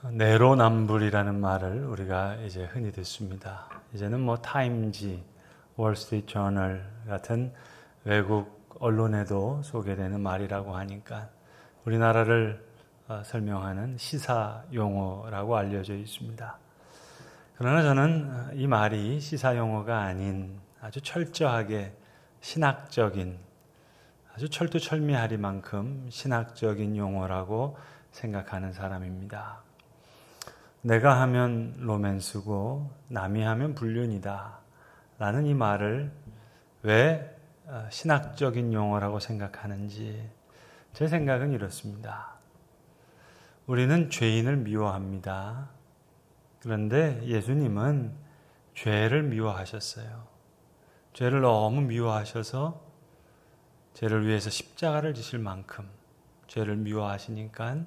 내로남불이라는 말을 우리가 이제 흔히 듣습니다. 이제는 타임지, 월스트리트저널 같은 외국 언론에도 소개되는 말이라고 하니까 우리나라를 설명하는 시사 용어라고 알려져 있습니다. 그러나 저는 이 말이 시사 용어가 아닌 아주 철저하게 신학적인, 아주 철두철미하리만큼 신학적인 용어라고 생각하는 사람입니다. 내가 하면 로맨스고 남이 하면 불륜이다 라는 이 말을 왜 신학적인 용어라고 생각하는지 제 생각은 이렇습니다. 우리는 죄인을 미워합니다. 그런데 예수님은 죄를 미워하셨어요. 죄를 너무 미워하셔서 죄를 위해서 십자가를 지실 만큼 죄를 미워하시니까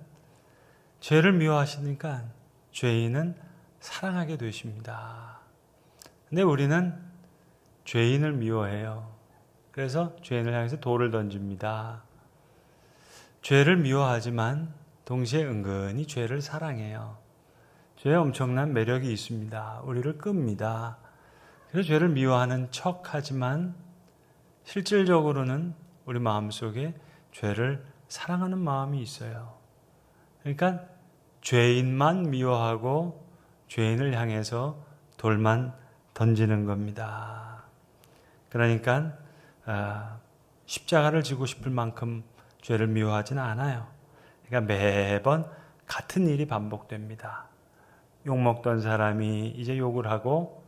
죄인은 사랑하게 되십니다. 근데 우리는 죄인을 미워해요. 그래서 죄인을 향해서 돌을 던집니다. 죄를 미워하지만 동시에 은근히 죄를 사랑해요. 죄에 엄청난 매력이 있습니다. 우리를 끕니다. 그래서 죄를 미워하는 척하지만 실질적으로는 우리 마음속에 죄를 사랑하는 마음이 있어요. 그러니까 죄인만 미워하고 죄인을 향해서 돌만 던지는 겁니다. 그러니까 십자가를 지고 싶을 만큼 죄를 미워하지는 않아요. 그러니까 매번 같은 일이 반복됩니다. 욕먹던 사람이 이제 욕을 하고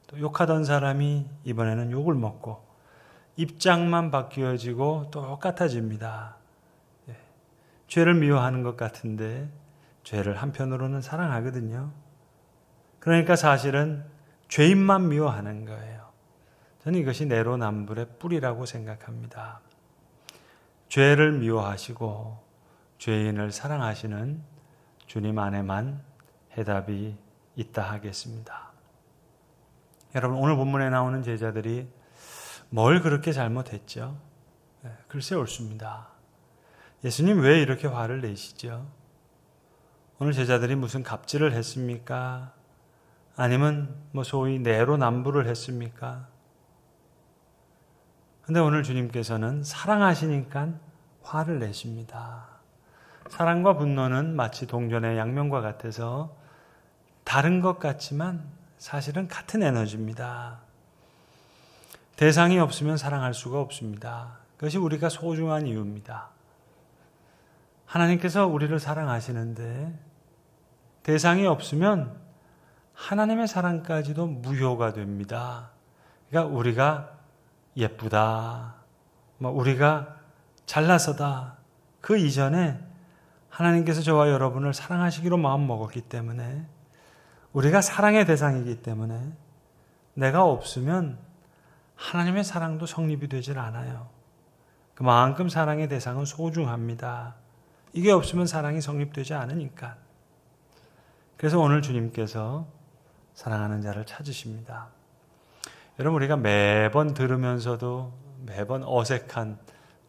또 욕하던 사람이 이번에는 욕을 먹고 입장만 바뀌어지고 똑같아집니다. 죄를 미워하는 것 같은데 죄를 한편으로는 사랑하거든요. 그러니까 사실은 죄인만 미워하는 거예요. 저는 이것이 내로남불의 뿌리라고 생각합니다. 죄를 미워하시고 죄인을 사랑하시는 주님 안에만 해답이 있다 하겠습니다. 여러분, 오늘 본문에 나오는 제자들이 뭘 그렇게 잘못했죠? 글쎄 옳습니다. 예수님 왜 이렇게 화를 내시죠? 오늘 제자들이 무슨 갑질을 했습니까? 아니면 소위 내로남불을 했습니까? 근데 오늘 주님께서는 사랑하시니까 화를 내십니다. 사랑과 분노는 마치 동전의 양면과 같아서 다른 것 같지만 사실은 같은 에너지입니다. 대상이 없으면 사랑할 수가 없습니다. 그것이 우리가 소중한 이유입니다. 하나님께서 우리를 사랑하시는데 대상이 없으면 하나님의 사랑까지도 무효가 됩니다. 그러니까 우리가 예쁘다, 우리가 잘나서다, 그 이전에 하나님께서 저와 여러분을 사랑하시기로 마음먹었기 때문에 우리가 사랑의 대상이기 때문에 내가 없으면 하나님의 사랑도 성립이 되질 않아요. 그만큼 사랑의 대상은 소중합니다. 이게 없으면 사랑이 성립되지 않으니까. 그래서 오늘 주님께서 사랑하는 자를 찾으십니다. 여러분, 우리가 매번 들으면서도 매번 어색한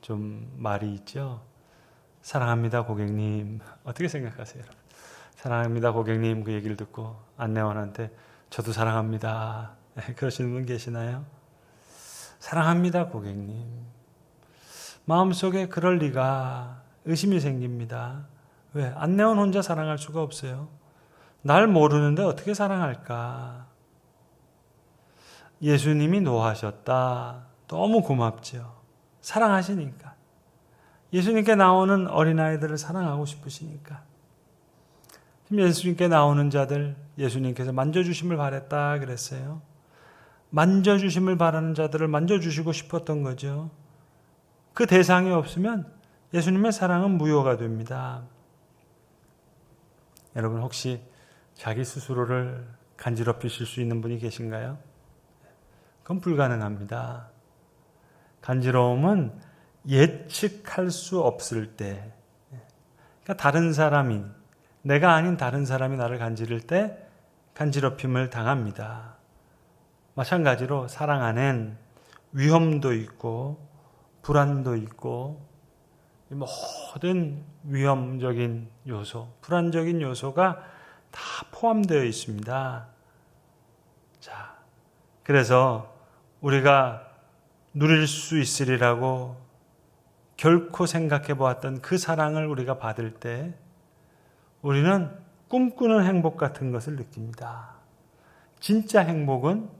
좀 말이 있죠. 사랑합니다 고객님. 어떻게 생각하세요? 사랑합니다 고객님 그 얘기를 듣고 안내원한테 저도 사랑합니다 그러시는 분 계시나요? 사랑합니다 고객님. 마음속에 그럴 리가 의심이 생깁니다. 왜? 안내원 혼자 사랑할 수가 없어요. 날 모르는데 어떻게 사랑할까? 예수님이 노하셨다. 너무 고맙죠. 사랑하시니까. 예수님께 나오는 어린아이들을 사랑하고 싶으시니까. 예수님께 나오는 자들, 예수님께서 만져주심을 바랬다 그랬어요. 만져주심을 바라는 자들을 만져주시고 싶었던 거죠. 그 대상이 없으면 예수님의 사랑은 무효가 됩니다. 여러분, 혹시 자기 스스로를 간지럽히실 수 있는 분이 계신가요? 그건 불가능합니다. 간지러움은 예측할 수 없을 때, 그러니까 다른 사람이, 내가 아닌 다른 사람이 나를 간지를 때 간지럽힘을 당합니다. 마찬가지로 사랑 안엔 위험도 있고 불안도 있고 모든 위험적인 요소, 불안적인 요소가 다 포함되어 있습니다. 자, 그래서 우리가 누릴 수 있으리라고 결코 생각해 보았던 그 사랑을 우리가 받을 때 우리는 꿈꾸는 행복 같은 것을 느낍니다. 진짜 행복은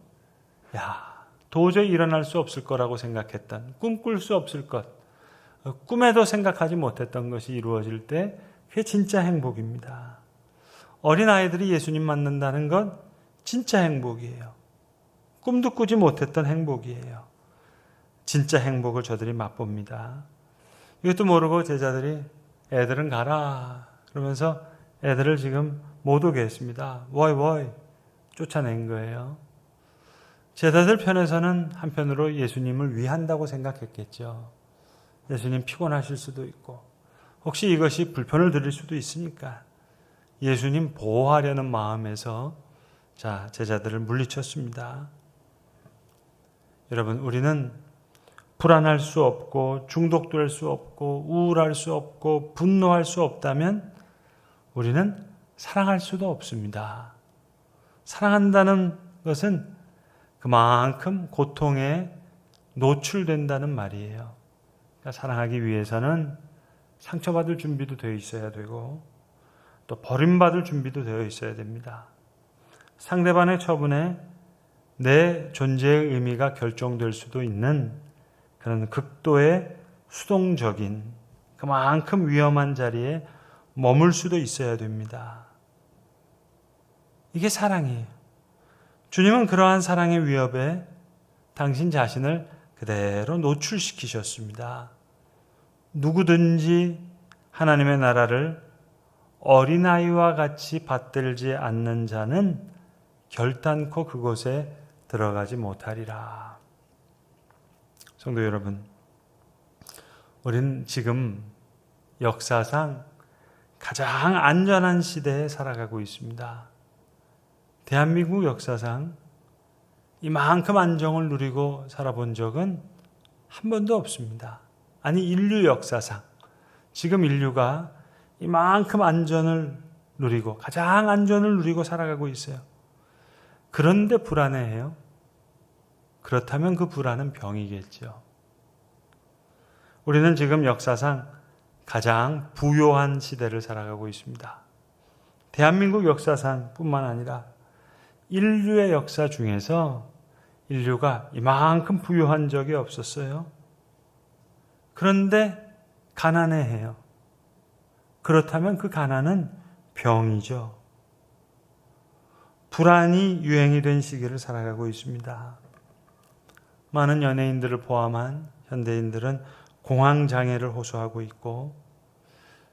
도저히 일어날 수 없을 거라고 생각했던, 꿈꿀 수 없을 것, 꿈에도 생각하지 못했던 것이 이루어질 때 그게 진짜 행복입니다. 어린아이들이 예수님 만난다는 건 진짜 행복이에요. 꿈도 꾸지 못했던 행복이에요. 진짜 행복을 저들이 맛봅니다. 이것도 모르고 제자들이 애들은 가라 그러면서 애들을 지금 못 오게 했습니다. 워이 쫓아낸 거예요. 제자들 편에서는 한편으로 예수님을 위한다고 생각했겠죠. 예수님 피곤하실 수도 있고 혹시 이것이 불편을 드릴 수도 있으니까 예수님 보호하려는 마음에서 제자들을 물리쳤습니다. 여러분, 우리는 불안할 수 없고 중독될 수 없고 우울할 수 없고 분노할 수 없다면 우리는 사랑할 수도 없습니다. 사랑한다는 것은 그만큼 고통에 노출된다는 말이에요. 그러니까 사랑하기 위해서는 상처받을 준비도 되어 있어야 되고 또 버림받을 준비도 되어 있어야 됩니다. 상대방의 처분에 내 존재의 의미가 결정될 수도 있는 그런 극도의 수동적인 그만큼 위험한 자리에 머물 수도 있어야 됩니다. 이게 사랑이에요. 주님은 그러한 사랑의 위협에 당신 자신을 그대로 노출시키셨습니다. 누구든지 하나님의 나라를 어린아이와 같이 받들지 않는 자는 결단코 그곳에 들어가지 못하리라. 성도 여러분, 우리는 지금 역사상 가장 안전한 시대에 살아가고 있습니다. 대한민국 역사상 이만큼 안정을 누리고 살아본 적은 한 번도 없습니다. 아니, 인류 역사상 지금 인류가 이만큼 안전을 누리고 가장 안전을 누리고 살아가고 있어요. 그런데 불안해해요. 그렇다면 그 불안은 병이겠죠. 우리는 지금 역사상 가장 부요한 시대를 살아가고 있습니다. 대한민국 역사상 뿐만 아니라 인류의 역사 중에서 인류가 이만큼 부유한 적이 없었어요. 그런데 가난해해요. 그렇다면 그 가난은 병이죠. 불안이 유행이 된 시기를 살아가고 있습니다. 많은 연예인들을 포함한 현대인들은 공황장애를 호소하고 있고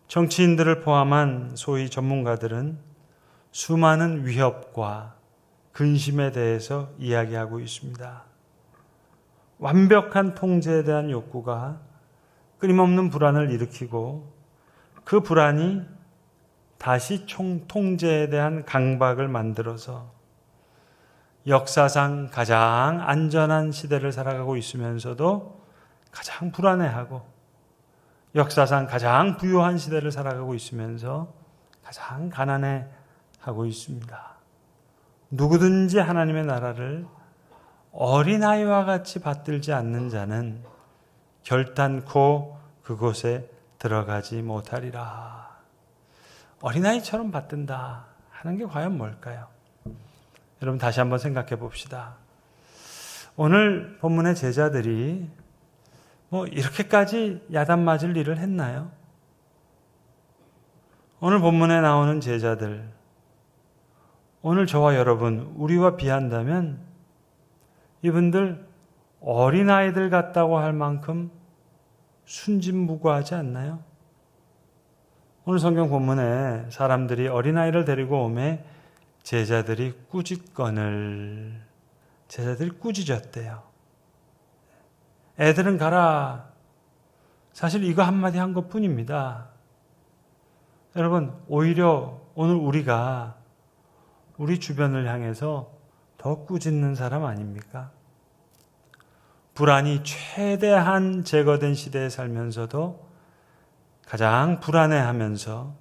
정치인들을 포함한 소위 전문가들은 수많은 위협과 근심에 대해서 이야기하고 있습니다. 완벽한 통제에 대한 욕구가 끊임없는 불안을 일으키고 그 불안이 다시 통제에 대한 강박을 만들어서 역사상 가장 안전한 시대를 살아가고 있으면서도 가장 불안해하고 역사상 가장 부유한 시대를 살아가고 있으면서 가장 가난해하고 있습니다. 누구든지 하나님의 나라를 어린아이와 같이 받들지 않는 자는 결단코 그곳에 들어가지 못하리라. 어린아이처럼 받든다 하는 게 과연 뭘까요? 여러분, 다시 한번 생각해 봅시다. 오늘 본문의 제자들이 이렇게까지 야단 맞을 일을 했나요? 오늘 본문에 나오는 제자들, 오늘 저와 여러분, 우리와 비한다면 이분들 어린아이들 같다고 할 만큼 순진무구하지 않나요? 오늘 성경 본문에 사람들이 어린아이를 데리고 오매 제자들이 꾸짖었대요. 애들은 가라. 사실 이거 한마디 한 것뿐입니다. 여러분, 오히려 오늘 우리가 우리 주변을 향해서 더 꾸짖는 사람 아닙니까? 불안이 최대한 제거된 시대에 살면서도 가장 불안해하면서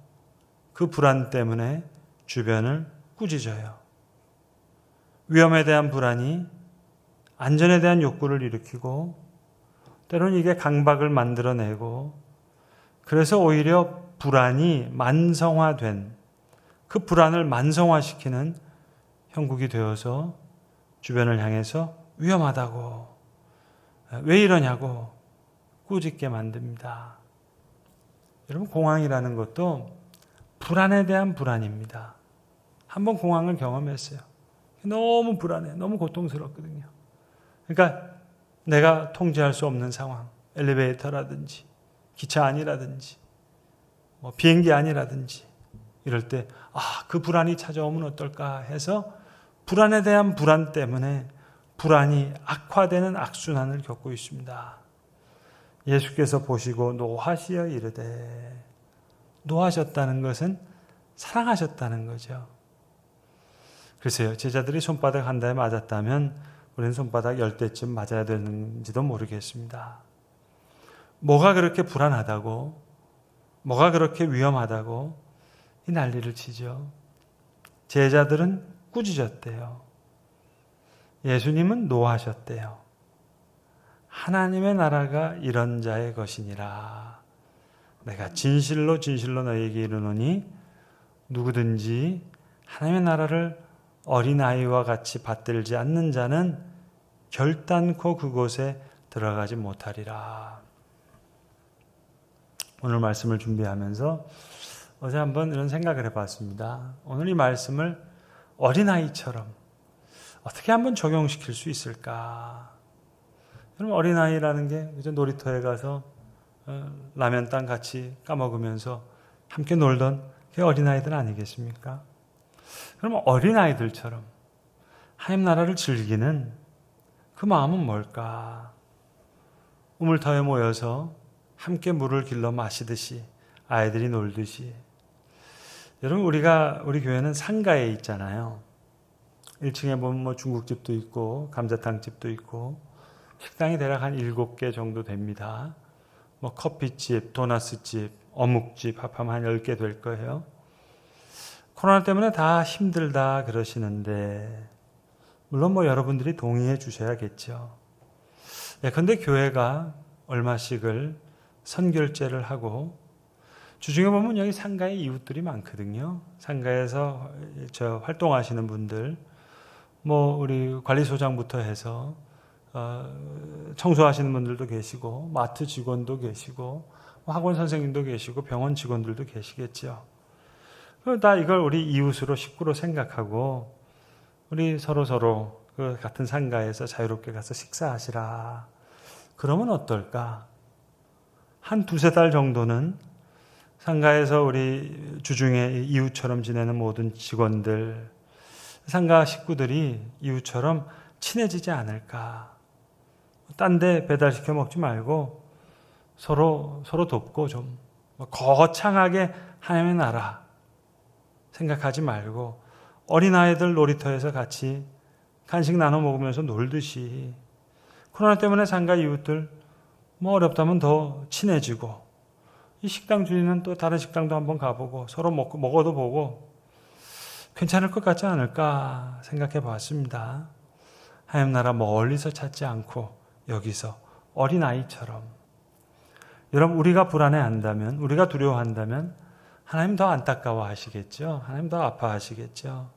그 불안 때문에 주변을 꾸짖어요. 위험에 대한 불안이 안전에 대한 욕구를 일으키고 때로는 이게 강박을 만들어내고 그래서 오히려 불안이 만성화된 그 불안을 만성화시키는 형국이 되어서 주변을 향해서 위험하다고 왜 이러냐고 꾸짖게 만듭니다. 여러분 공황이라는 것도 불안에 대한 불안입니다. 한번 공황을 경험했어요. 너무 불안해. 너무 고통스럽거든요. 그러니까 내가 통제할 수 없는 상황, 엘리베이터라든지 기차 안이라든지 뭐 비행기 안이라든지 이럴 때 그 불안이 찾아오면 어떨까 해서 불안에 대한 불안 때문에 불안이 악화되는 악순환을 겪고 있습니다. 예수께서 보시고 노하시어 이르되, 노하셨다는 것은 사랑하셨다는 거죠. 글쎄요, 제자들이 손바닥 한 대에 맞았다면 우리는 손바닥 10대쯤 맞아야 되는지도 모르겠습니다. 뭐가 그렇게 불안하다고, 뭐가 그렇게 위험하다고 이 난리를 치죠. 제자들은 꾸짖었대요. 예수님은 노하셨대요. 하나님의 나라가 이런 자의 것이니라. 내가 진실로 진실로 너희에게 이르노니 누구든지 하나님의 나라를 어린아이와 같이 받들지 않는 자는 결단코 그곳에 들어가지 못하리라. 오늘 말씀을 준비하면서 어제 한번 이런 생각을 해봤습니다. 오늘 이 말씀을 어린아이처럼 어떻게 한번 적용시킬 수 있을까? 그럼 어린아이라는 게 놀이터에 가서 라면 땅 같이 까먹으면서 함께 놀던 그 어린아이들 아니겠습니까? 그럼 어린아이들처럼 하나님 나라를 즐기는 그 마음은 뭘까? 우물터에 모여서 함께 물을 길러 마시듯이 아이들이 놀듯이. 여러분 우리 교회는 상가에 있잖아요. 1층에 보면 뭐 중국집도 있고 감자탕집도 있고 식당이 대략 한 7개 정도 됩니다. 뭐 커피집, 도나스집, 어묵집 합하면 한 10개 될 거예요. 코로나 때문에 다 힘들다 그러시는데 물론 뭐 여러분들이 동의해 주셔야겠죠. 근데 교회가 얼마씩을 선결제를 하고 주중에 보면 여기 상가에 이웃들이 많거든요. 상가에서 활동하시는 분들, 뭐 우리 관리소장부터 해서 청소하시는 분들도 계시고 마트 직원도 계시고 학원 선생님도 계시고 병원 직원들도 계시겠죠. 다 이걸 우리 이웃으로 식구로 생각하고 우리 서로 그 같은 상가에서 자유롭게 가서 식사하시라. 그러면 어떨까? 한 2-3달 정도는 상가에서 우리 주중에 이웃처럼 지내는 모든 직원들, 상가 식구들이 이웃처럼 친해지지 않을까. 딴 데 배달시켜 먹지 말고 서로 돕고 좀 거창하게 하나님의 나라 생각하지 말고 어린아이들 놀이터에서 같이 간식 나눠 먹으면서 놀듯이 코로나 때문에 상가 이웃들 뭐 어렵다면 더 친해지고 이 식당 주인은 또 다른 식당도 한번 가보고 서로 먹어도 보고 괜찮을 것 같지 않을까 생각해 봤습니다. 하나님 나라 멀리서 찾지 않고 여기서 어린아이처럼. 여러분 우리가 불안해한다면, 우리가 두려워한다면 하나님 더 안타까워 하시겠죠. 하나님 더 아파하시겠죠.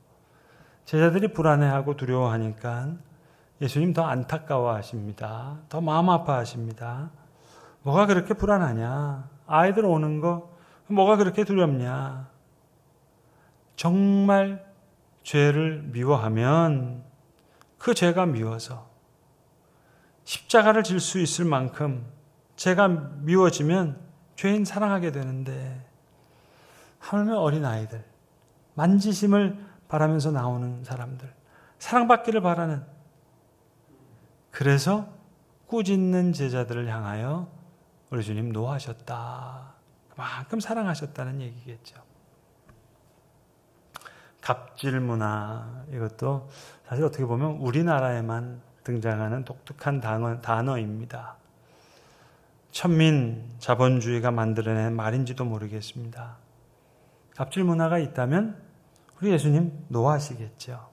제자들이 불안해하고 두려워하니까 예수님 더 안타까워 하십니다. 더 마음 아파하십니다. 뭐가 그렇게 불안하냐? 아이들 오는 거 뭐가 그렇게 두렵냐? 정말 죄를 미워하면 그 죄가 미워서 십자가를 질 수 있을 만큼 죄가 미워지면 죄인 사랑하게 되는데 하물며 어린아이들, 만지심을 바라면서 나오는 사람들, 사랑받기를 바라는, 그래서 꾸짖는 제자들을 향하여 우리 주님 노하셨다. 그만큼 사랑하셨다는 얘기겠죠. 갑질 문화, 이것도 사실 어떻게 보면 우리나라에만 등장하는 독특한 단어입니다. 천민 자본주의가 만들어낸 말인지도 모르겠습니다. 갑질 문화가 있다면 우리 예수님 노하시겠죠.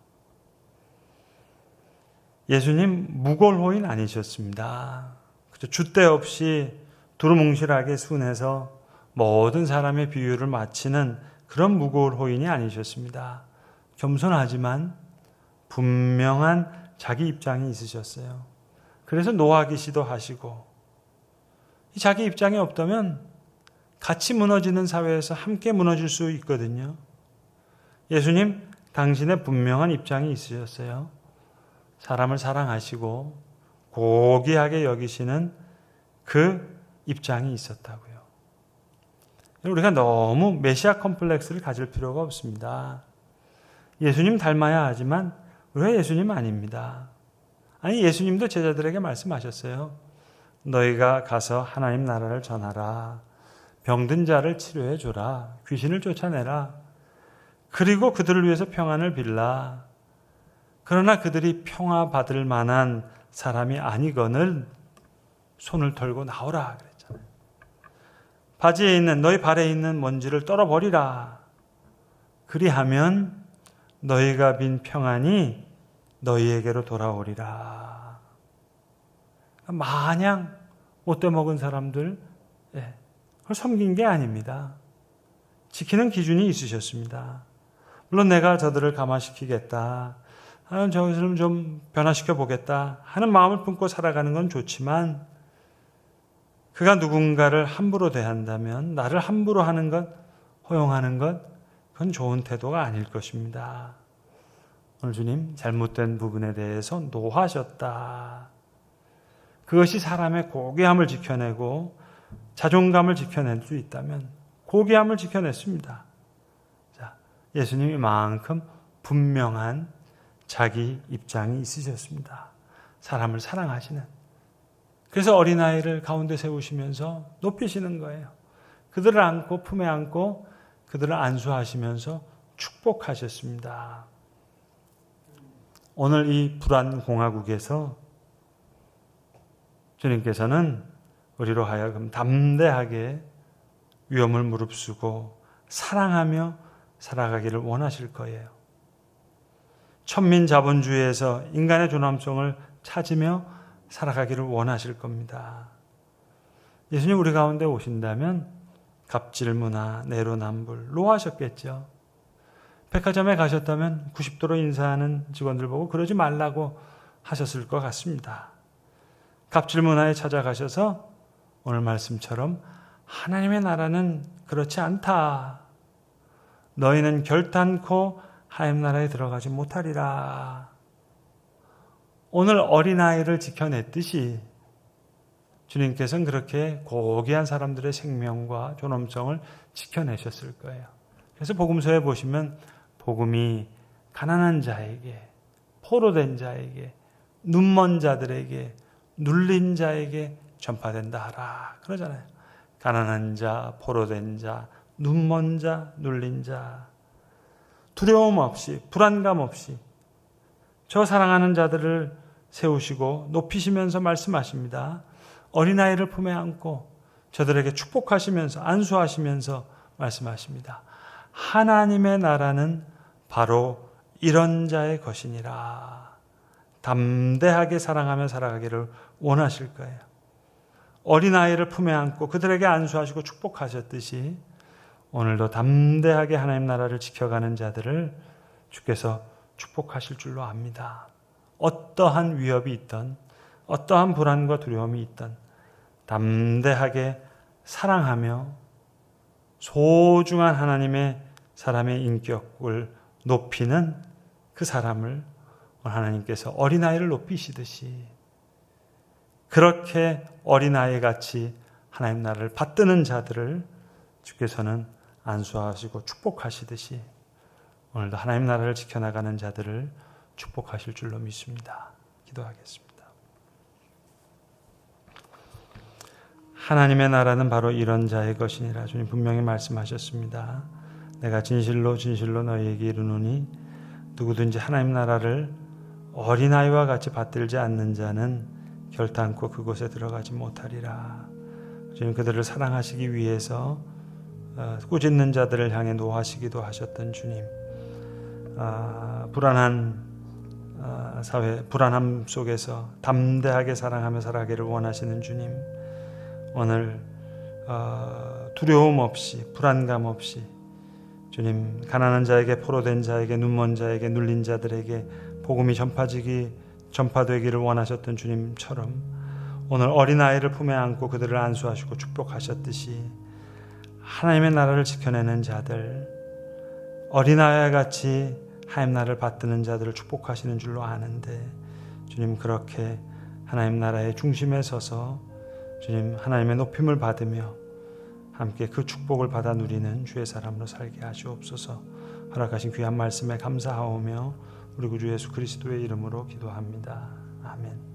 예수님 무골호인 아니셨습니다. 줏대 없이 두루뭉실하게 순해서 모든 사람의 비유를 마치는 그런 무골호인이 아니셨습니다. 겸손하지만 분명한 자기 입장이 있으셨어요. 그래서 노하기시도 하시고, 이 자기 입장이 없다면 같이 무너지는 사회에서 함께 무너질 수 있거든요. 예수님 당신의 분명한 입장이 있으셨어요. 사람을 사랑하시고 고귀하게 여기시는 그 입장이 있었다고요. 우리가 너무 메시아 컴플렉스를 가질 필요가 없습니다. 예수님 닮아야 하지만 우리가 예수님 아닙니다. 아니, 예수님도 제자들에게 말씀하셨어요. 너희가 가서 하나님 나라를 전하라. 병든 자를 치료해 줘라. 귀신을 쫓아내라. 그리고 그들을 위해서 평안을 빌라. 그러나 그들이 평화 받을 만한 사람이 아니거늘 손을 털고 나오라 그랬잖아요. 바지에 있는, 너희 발에 있는 먼지를 떨어버리라. 그리하면 너희가 빈 평안이 너희에게로 돌아오리라. 마냥 못돼 먹은 사람들 그걸 섬긴 게 아닙니다. 지키는 기준이 있으셨습니다. 물론 내가 저들을 감화시키겠다, 저것을 좀 변화시켜 보겠다 하는 마음을 품고 살아가는 건 좋지만, 그가 누군가를 함부로 대한다면, 나를 함부로 하는 것, 허용하는 것, 그건 좋은 태도가 아닐 것입니다. 오늘 주님 잘못된 부분에 대해서 노하셨다. 그것이 사람의 고귀함을 지켜내고 자존감을 지켜낼 수 있다면 고귀함을 지켜냈습니다. 자, 예수님이 이만큼 분명한 자기 입장이 있으셨습니다. 사람을 사랑하시는. 그래서 어린아이를 가운데 세우시면서 높이시는 거예요. 그들을 안고 품에 안고 그들을 안수하시면서 축복하셨습니다. 오늘 이 불안공화국에서 주님께서는 우리로 하여금 담대하게 위험을 무릅쓰고 사랑하며 살아가기를 원하실 거예요. 천민자본주의에서 인간의 존엄성을 찾으며 살아가기를 원하실 겁니다. 예수님 우리 가운데 오신다면 갑질문화, 내로남불, 노하셨겠죠. 백화점에 가셨다면 90도로 인사하는 직원들 보고 그러지 말라고 하셨을 것 같습니다. 갑질문화에 찾아가셔서 오늘 말씀처럼 하나님의 나라는 그렇지 않다. 너희는 결단코 하나님 나라에 들어가지 못하리라. 오늘 어린아이를 지켜냈듯이 주님께서는 그렇게 고귀한 사람들의 생명과 존엄성을 지켜내셨을 거예요. 그래서 복음서에 보시면 복음이 가난한 자에게, 포로된 자에게, 눈먼 자들에게, 눌린 자에게 전파된다 하라 그러잖아요. 가난한 자, 포로된 자, 눈먼 자, 눌린 자, 두려움 없이, 불안감 없이 저 사랑하는 자들을 세우시고 높이시면서 말씀하십니다. 어린아이를 품에 안고 저들에게 축복하시면서 안수하시면서 말씀하십니다. 하나님의 나라는 바로 이런 자의 것이니라. 담대하게 사랑하며 살아가기를 원하실 거예요. 어린아이를 품에 안고 그들에게 안수하시고 축복하셨듯이 오늘도 담대하게 하나님 나라를 지켜가는 자들을 주께서 축복하실 줄로 압니다. 어떠한 위협이 있던, 어떠한 불안과 두려움이 있던 담대하게 사랑하며 소중한 하나님의 사람의 인격을 높이는 그 사람을 하나님께서 어린아이를 높이시듯이 그렇게 어린아이같이 하나님 나라를 받드는 자들을 주께서는 안수하시고 축복하시듯이 오늘도 하나님 나라를 지켜나가는 자들을 축복하실 줄로 믿습니다. 기도하겠습니다. 하나님의 나라는 바로 이런 자의 것이니라. 주님 분명히 말씀하셨습니다. 내가 진실로 진실로 너희에게 이르노니 누구든지 하나님 나라를 어린아이와 같이 받들지 않는 자는 결단코 그곳에 들어가지 못하리라. 주님 그들을 사랑하시기 위해서 꾸짖는 자들을 향해 노하시기도 하셨던 주님, 불안한 사회, 불안함 속에서 담대하게 사랑하며 살아가기를 원하시는 주님, 오늘 두려움 없이 불안감 없이 주님, 가난한 자에게, 포로된 자에게, 눈먼 자에게, 눌린 자들에게 복음이 전파되기를 원하셨던 주님처럼 오늘 어린아이를 품에 안고 그들을 안수하시고 축복하셨듯이 하나님의 나라를 지켜내는 자들, 어린아이와 같이 하나님 나라를 받드는 자들을 축복하시는 줄로 아는데, 주님, 그렇게 하나님 나라의 중심에 서서 주님 하나님의 높임을 받으며 함께 그 축복을 받아 누리는 주의 사람으로 살게 하시옵소서. 허락하신 귀한 말씀에 감사하오며 우리 구주 예수 그리스도의 이름으로 기도합니다. 아멘.